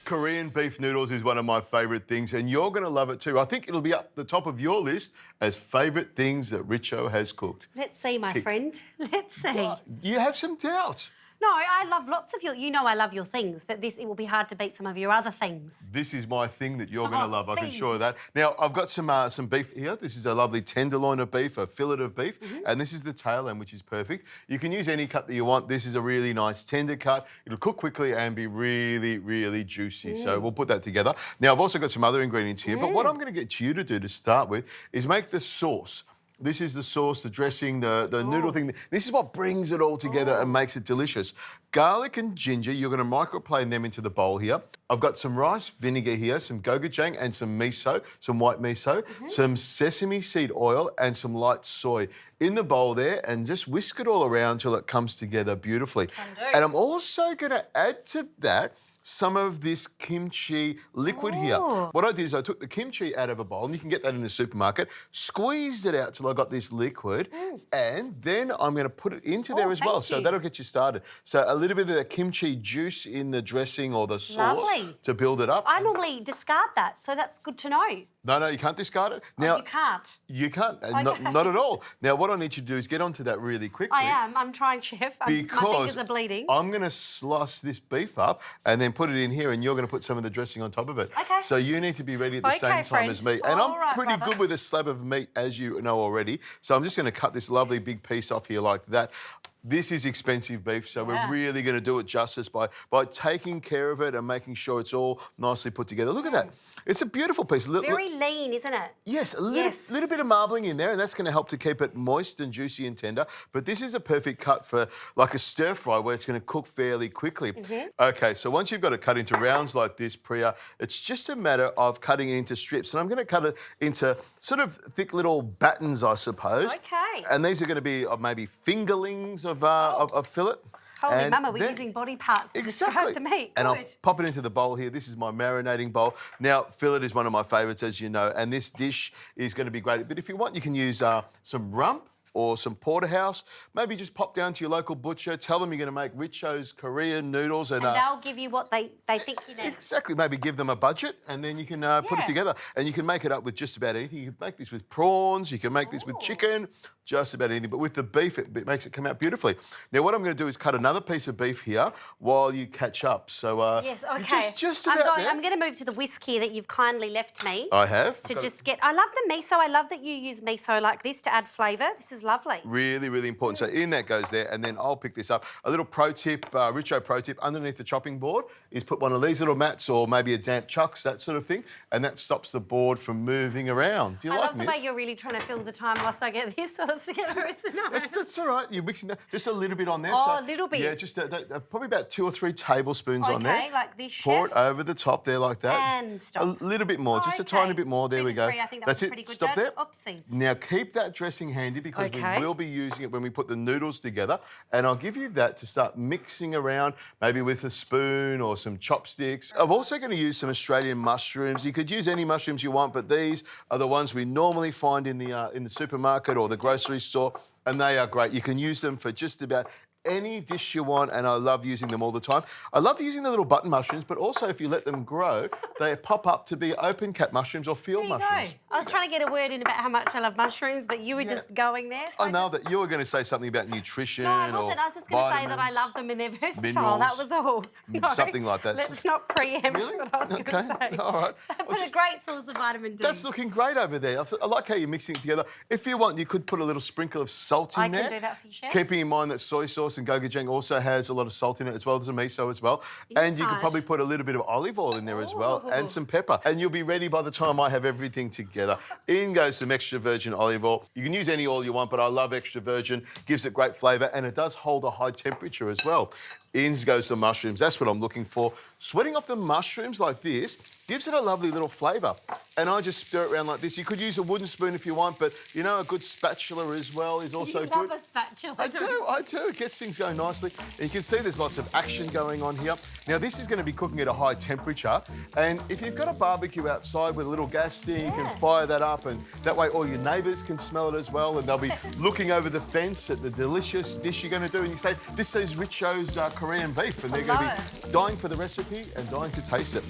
Korean beef noodles is one of my favourite things, and you're going to love it too. I think it'll be at the top of your list as favourite things that Richo has cooked. Let's see, my friend. Let's see. Well, you have some doubt. No, I love lots of your... You know I love your things, but it will be hard to beat some of your other things. This is my thing that you're going to love, I can thanks. assure you that. Now, I've got some beef here. This is a lovely tenderloin of beef, a fillet of beef, and this is the tail end, which is perfect. You can use any cut that you want. This is a really nice tender cut. It'll cook quickly and be really, really juicy. So we'll put that together. Now, I've also got some other ingredients here, but what I'm going to get you to do to start with is make the sauce. This is the sauce, the dressing, the noodle thing. This is what brings it all together and makes it delicious. Garlic and ginger, you're going to microplane them into the bowl here. I've got some rice vinegar here, some gochujang and some miso, some white miso, some sesame seed oil and some light soy in the bowl there, and just whisk it all around till it comes together beautifully. And I'm also going to add to that some of this kimchi liquid here. What I did is I took the kimchi out of a bowl, and you can get that in the supermarket, squeezed it out till I got this liquid, and then I'm going to put it into there as well. So that'll get you started. So a little bit of the kimchi juice in the dressing or the sauce to build it up. I normally discard that, so that's good to know. No, you can't discard it. Now, you can't? You can't, not at all. Now, what I need you to do is get onto that really quickly. I am. I'm trying, Chef. My fingers are bleeding. I'm going to slice this beef up and then put it in here, and you're going to put some of the dressing on top of it. Okay. So you need to be ready at the same time as me. And I'm pretty good with a slab of meat, as you know already. So I'm just going to cut this lovely big piece off here like that. This is expensive beef, so we're really going to do it justice by taking care of it and making sure it's all nicely put together. Look at that. It's a beautiful piece. Very lean, isn't it? Yes, a little bit of marbling in there, and that's going to help to keep it moist and juicy and tender. But this is a perfect cut for like a stir fry where it's going to cook fairly quickly. OK, so once you've got it cut into rounds like this, Preeya, it's just a matter of cutting it into strips. And I'm going to cut it into sort of thick little battens, I suppose. OK. And these are going to be maybe fingerlings of fillet. Holy mama, we're using body parts to describe the meat. And I'll pop it into the bowl here. This is my marinating bowl. Now, fillet is one of my favourites, as you know, and this dish is going to be great. But if you want, you can use some rump or some porterhouse. Maybe just pop down to your local butcher, tell them you're going to make Richo's Korean noodles. And they'll give you what they think you need. Exactly. Maybe give them a budget, and then you can put it together. And you can make it up with just about anything. You can make this with prawns, you can make this with chicken, just about anything. But with the beef, it makes it come out beautifully. Now, what I'm going to do is cut another piece of beef here while you catch up. So, yes, OK. Just about there. I'm going to move to the whisk here that you've kindly left me. I have. To just get... I love the miso. I love that you use miso like this to add flavour. This is lovely. Really, really important. So in that goes there, and then I'll pick this up. A little pro tip, Richo pro tip, underneath the chopping board is put one of these little mats or maybe a damp chucks, that sort of thing, and that stops the board from moving around. Do you like this? I love the way you're really trying to fill the time whilst I get this sauce together. That's all right. You're mixing that. Just a little bit on there. Oh, so, a little bit. Yeah, just probably about 2 or 3 tablespoons on there. OK, like this, Pour it over the top there like that. And stop. A little bit more, just a tiny bit more. There we go. 3, I think that's pretty good. Stop there. Oopsies. Now, keep that dressing handy because we will be using it when we put the noodles together. And I'll give you that to start mixing around, maybe with a spoon or some chopsticks. I'm also going to use some Australian mushrooms. You could use any mushrooms you want, but these are the ones we normally find in the supermarket or the grocery store, and they are great. You can use them for just about any dish you want, and I love using them all the time. I love using the little button mushrooms, but also if you let them grow, they pop up to be open cap mushrooms or field mushrooms. I was trying to get a word in about how much I love mushrooms, but you were just going there. So I know that you were going to say something about nutrition. No, I wasn't. I was just going to say that I love them and they're versatile. Minerals, that was all. No, something like that. Let's not preempt what I was going to say. All right. But a great source of vitamin D. That's looking great over there. I like how you're mixing it together. If you want, you could put a little sprinkle of salt in there. I can do that for you, Chef. Keeping in mind that soy sauce and gochujang also has a lot of salt in it, as well as the miso as well. And you could probably put a little bit of olive oil in there as well, and some pepper. And you'll be ready by the time I have everything together. In goes some extra virgin olive oil. You can use any oil you want, but I love extra virgin. Gives it great flavour, and it does hold a high temperature as well. In goes the mushrooms. That's what I'm looking for. Sweating off the mushrooms like this gives it a lovely little flavour. And I just stir it around like this. You could use a wooden spoon if you want, but, you know, a good spatula as well is also good. You love a spatula. I do. It gets things going nicely. And you can see there's lots of action going on here. Now, this is going to be cooking at a high temperature. And if you've got a barbecue outside with a little gas thing, you can fire that up, and that way all your neighbours can smell it as well, and they'll be looking over the fence at the delicious dish you're going to do. And you say, this is Richo's Korean beef, and they're going to be dying for the recipe. recipe and dying to taste it.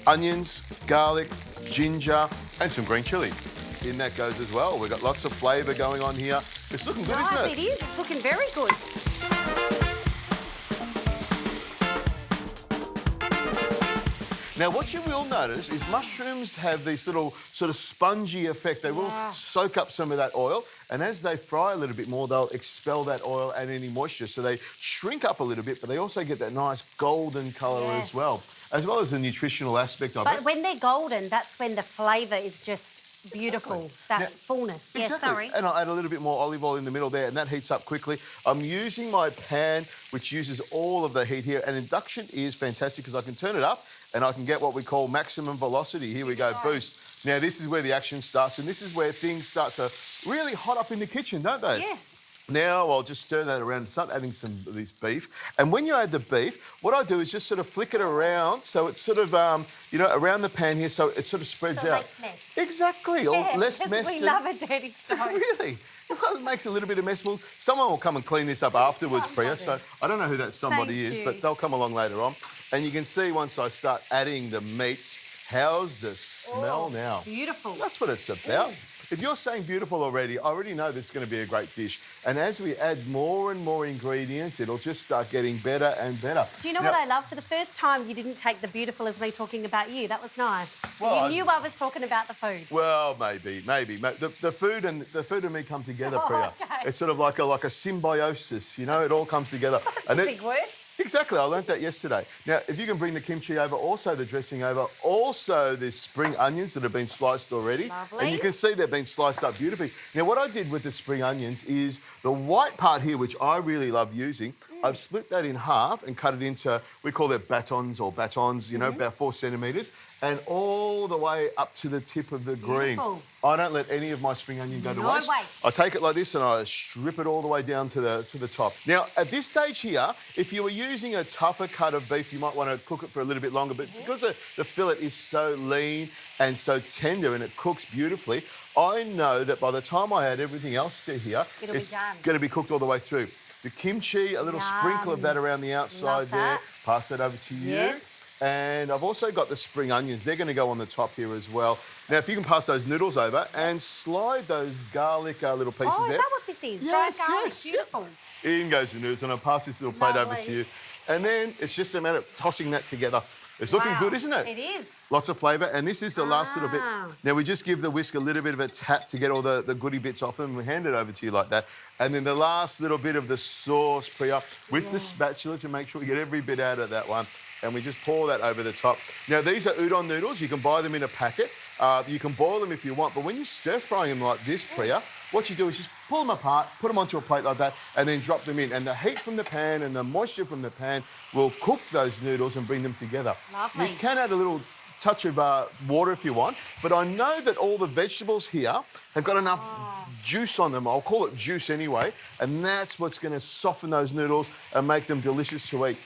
Onions, garlic, ginger, and some green chilli. In that goes as well. We've got lots of flavour going on here. It's looking good, isn't it? It is. It's looking very good. Now, what you will notice is mushrooms have this little sort of spongy effect. They will soak up some of that oil, and as they fry a little bit more, they'll expel that oil and any moisture. So they shrink up a little bit, but they also get that nice golden colour as well as the nutritional aspect of it. But when they're golden, that's when the flavour is just beautiful. That fullness. Exactly. Yes, sorry. And I'll add a little bit more olive oil in the middle there, and that heats up quickly. I'm using my pan, which uses all of the heat here, and induction is fantastic because I can turn it up and I can get what we call maximum velocity. Here we go, boost. Now, this is where the action starts, and this is where things start to really hot up in the kitchen, don't they? Yes. Now I'll just stir that around and start adding some of this beef. And when you add the beef, what I do is just sort of flick it around so it's sort of, around the pan here so it sort of spreads out. Less mess. Exactly, or less mess. We love a dirty stove. Really? Well, it makes a little bit of mess. Well, someone will come and clean this up afterwards, Preeya. So I don't know who that somebody is, but they'll come along later on. And you can see once I start adding the meat, how's the smell now? Beautiful. That's what it's about. If you're saying beautiful already, I already know this is going to be a great dish. And as we add more and more ingredients, it'll just start getting better and better. Do you know what I love? For the first time, you didn't take the beautiful as me talking about you. That was nice. Well, you knew I was talking about the food. Well, maybe. The food and me come together, Preeya. Okay. It's sort of like a symbiosis, you know. It all comes together. That's a big word. Exactly, I learnt that yesterday. Now, if you can bring the kimchi over, also the dressing over, also the spring onions that have been sliced already. Lovely. And you can see they've been sliced up beautifully. Now, what I did with the spring onions is the white part here, which I really love using, I've split that in half and cut it into, we call it batons, you know, about 4 centimetres, and all the way up to the tip of the green. Beautiful. I don't let any of my spring onion go to No waste. waste. I take it like this and I strip it all the way down to the top. Now, at this stage here, if you were using a tougher cut of beef, you might want to cook it for a little bit longer, but because the fillet is so lean and so tender and it cooks beautifully, I know that by the time I add everything else to here, it's going to be cooked all the way through. The kimchi, a little sprinkle of that around the outside there. Pass that over to you. Yes. And I've also got the spring onions. They're going to go on the top here as well. Now, if you can pass those noodles over and slide those garlic little pieces there. Oh, is that what this is? Yes, Dried garlic. yes. Beautiful. In goes the noodles, and I'll pass this little plate over to you. And then it's just a matter of tossing that together. It's looking good, isn't it? It is. Lots of flavour, and this is the last little bit. Now, we just give the whisk a little bit of a tap to get all the goody bits off them. We hand it over to you like that. And then the last little bit of the sauce, Preeya, with the spatula to make sure we get every bit out of that one. And we just pour that over the top. Now, these are udon noodles. You can buy them in a packet. You can boil them if you want. But when you're stir-frying them like this, Preeya, what you do is just pull them apart, put them onto a plate like that, and then drop them in. And the heat from the pan and the moisture from the pan will cook those noodles and bring them together. Lovely. You can add a little touch of water if you want, but I know that all the vegetables here have got enough juice on them. I'll call it juice anyway, and that's what's going to soften those noodles and make them delicious to eat.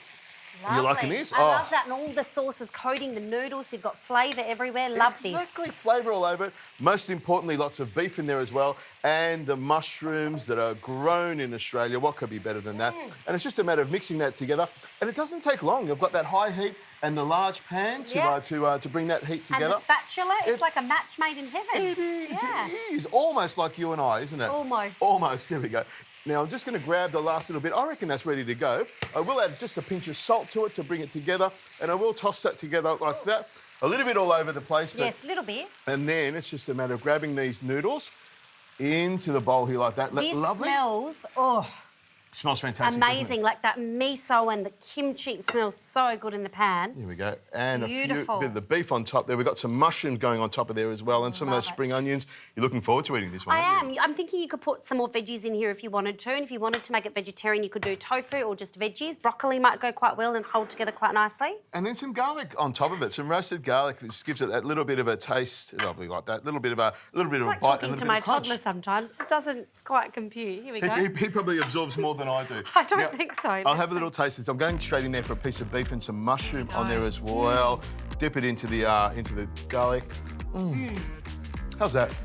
Lovely. You liking this? I love that, and all the sauces coating the noodles. You've got flavour everywhere. Love this. Exactly, flavour all over it. Most importantly, lots of beef in there as well, and the mushrooms that are grown in Australia. What could be better than that? And it's just a matter of mixing that together, and it doesn't take long. I've got that high heat and the large pan to bring that heat together. And the spatula, it's like a match made in heaven. It is, it is. Almost like you and I, isn't it? Almost. Almost, there we go. Now, I'm just going to grab the last little bit. I reckon that's ready to go. I will add just a pinch of salt to it to bring it together, and I will toss that together like that. A little bit all over the place. But, yes, a little bit. And then it's just a matter of grabbing these noodles into the bowl here like that. This Lovely. smells, Smells fantastic. amazing. Like that miso and the kimchi smells so good in the pan. Here we go. And Beautiful. a bit of the beef on top there. We've got some mushrooms going on top of there as well, and some of those spring onions. You're looking forward to eating this one, aren't you? I'm thinking you could put some more veggies in here if you wanted to. And if you wanted to make it vegetarian, you could do tofu or just veggies. Broccoli might go quite well and hold together quite nicely. And then some garlic on top of it, some roasted garlic, which just gives it that little bit of a taste. Lovely like that. Little bit of a It's bite like and a talking little to bit my of crunch. toddler sometimes. It just doesn't quite compute. Here we go. He probably absorbs more than I do. I don't think so. I'll have a little taste. I'm going straight in there for a piece of beef and some mushroom on there as well. Dip it into the garlic. How's that?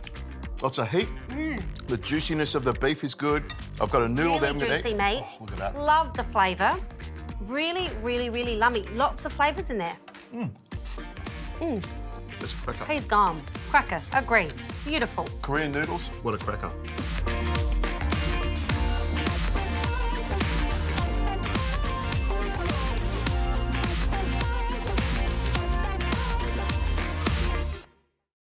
Lots of heat. The juiciness of the beef is good. I've got a noodle there. Really juicy, mate. Look at that. Love the flavour. Really, really, really lummy. Lots of flavours in there. That's a cracker. He's gone. Cracker. Agree. Beautiful. Korean noodles, what a cracker.